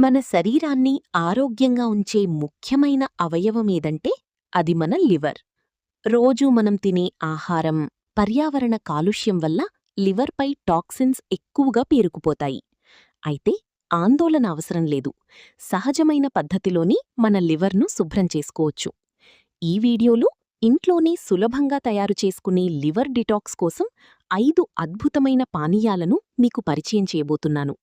మన శరీరాన్ని ఆరోగ్యంగా ఉంచే ముఖ్యమైన అవయవమేదంటే అది మన లివర్. రోజూ మనం తినే ఆహారం, పర్యావరణ కాలుష్యం వల్ల లివర్పై టాక్సిన్స్ ఎక్కువగా పేరుకుపోతాయి. అయితే ఆందోళన అవసరం లేదు. సహజమైన పద్ధతిలోనే మన లివర్ను శుభ్రం చేసుకోవచ్చు. ఈ వీడియోలో ఇంట్లోనే సులభంగా తయారు చేసుకునే లివర్ డిటాక్స్ కోసం 5 అద్భుతమైన పానీయాలను మీకు పరిచయం చేయబోతున్నాను.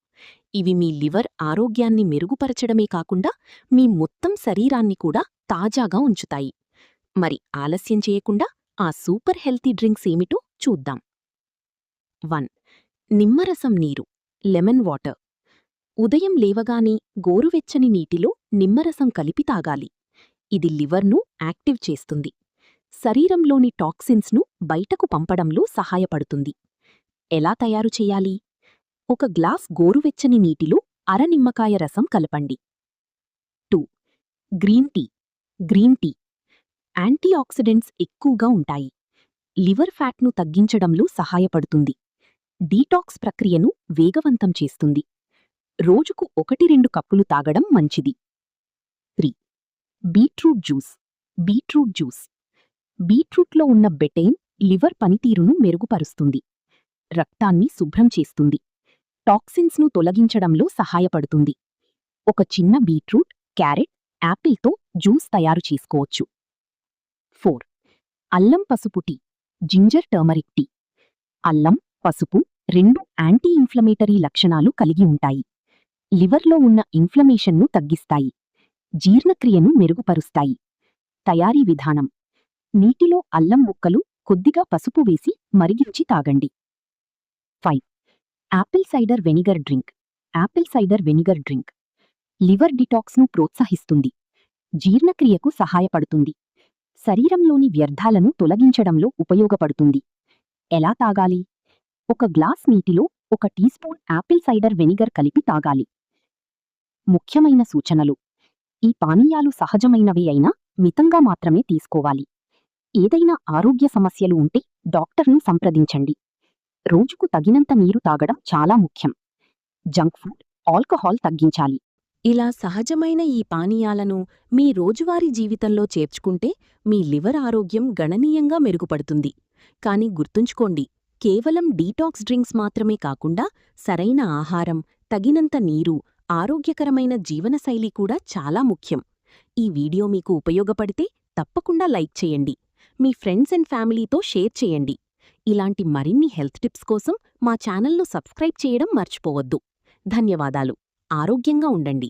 ఇవి మీ లివర్ ఆరోగ్యాన్ని మెరుగుపరచడమే కాకుండా మీ మొత్తం శరీరాన్ని కూడా తాజాగా ఉంచుతాయి. మరి ఆలస్యం చేయకుండా ఆ సూపర్ హెల్తీ డ్రింక్స్ ఏమిటో చూద్దాం. 1. నిమ్మరసం నీరు, లెమన్ వాటర్. ఉదయం లేవగానే గోరువెచ్చని నీటిలో నిమ్మరసం కలిపి తాగాలి. ఇది లివర్ను యాక్టివ్ చేస్తుంది. శరీరంలోని టాక్సిన్స్ను బయటకు పంపడంలో సహాయపడుతుంది. ఎలా తయారు చేయాలి? ఒక గ్లాస్ గోరువెచ్చని నీటిలో అర నిమ్మకాయ రసం కలపండి. 2. Green tea. Green tea antioxidants ఎక్కువగా ఉంటాయి. లివర్ ఫ్యాట్ను తగ్గించడంలో సహాయపడుతుంది. డీటాక్స్ ప్రక్రియను వేగవంతం చేస్తుంది. రోజుకు 1-2 కప్పులు తాగడం మంచిది. 3. Beetroot juice. బీట్రూట్ జ్యూస్ బీట్రూట్లో ఉన్న బెటైన్ లివర్ పనితీరును మెరుగుపరుస్తుంది. రక్తాన్ని శుభ్రం చేస్తుంది. టాక్సిన్స్ను తొలగించడంలో సహాయపడుతుంది. ఒక చిన్న బీట్రూట్, క్యారెట్, యాపిల్తో జ్యూస్ తయారు చేసుకోవచ్చు. 4. అల్లం పసుపు టీ. Ginger turmeric tea. అల్లం, పసుపు రెండు యాంటీ ఇన్ఫ్లమేటరీ లక్షణాలు కలిగి ఉంటాయి. లివర్లో ఉన్న ఇన్ఫ్లమేషన్ను తగ్గిస్తాయి. జీర్ణక్రియను మెరుగుపరుస్తాయి. తయారీ విధానం: నీటిలో అల్లం ముక్కలు, కొద్దిగా పసుపు వేసి మరిగించి తాగండి. 5. Apple cider vinegar drink. Apple cider vinegar drink liver డిటాక్స్ను ప్రోత్సహిస్తుంది. జీర్ణక్రియకు సహాయపడుతుంది. శరీరంలోని వ్యర్థాలను తొలగించడంలో ఉపయోగపడుతుంది. ఎలా తాగాలి? ఒక గ్లాస్ నీటిలో 1 teaspoon apple cider vinegar కలిపి తాగాలి. ముఖ్యమైన సూచనలు: ఈ పానీయాలు సహజమైనవి అయినా మితంగా మాత్రమే తీసుకోవాలి. ఏదైనా ఆరోగ్య సమస్యలు ఉంటే డాక్టర్ను సంప్రదించండి. రోజుకు తగినంత నీరు తాగడం చాలా ముఖ్యం. జంక్ ఫుడ్, ఆల్కహాల్ తగ్గించాలి. ఇలా సహజమైన ఈ పానీయాలను మీ రోజువారీ జీవితంలో చేర్చుకుంటే మీ లివర్ ఆరోగ్యం గణనీయంగా మెరుగుపడుతుంది. కానీ గుర్తుంచుకోండి, కేవలం డీటాక్స్ డ్రింక్స్ మాత్రమే కాకుండా సరైన ఆహారం, తగినంత నీరు, ఆరోగ్యకరమైన జీవనశైలి కూడా చాలా ముఖ్యం. ఈ వీడియో మీకు ఉపయోగపడితే తప్పకుండా లైక్ చేయండి. మీ ఫ్రెండ్స్ అండ్ ఫ్యామిలీతో షేర్ చేయండి. ఇలాంటి మరిన్ని హెల్త్ టిప్స్ కోసం మా ఛానల్ను సబ్స్క్రైబ్ చేయడం మర్చిపోవద్దు. ధన్యవాదాలు. ఆరోగ్యంగా ఉండండి.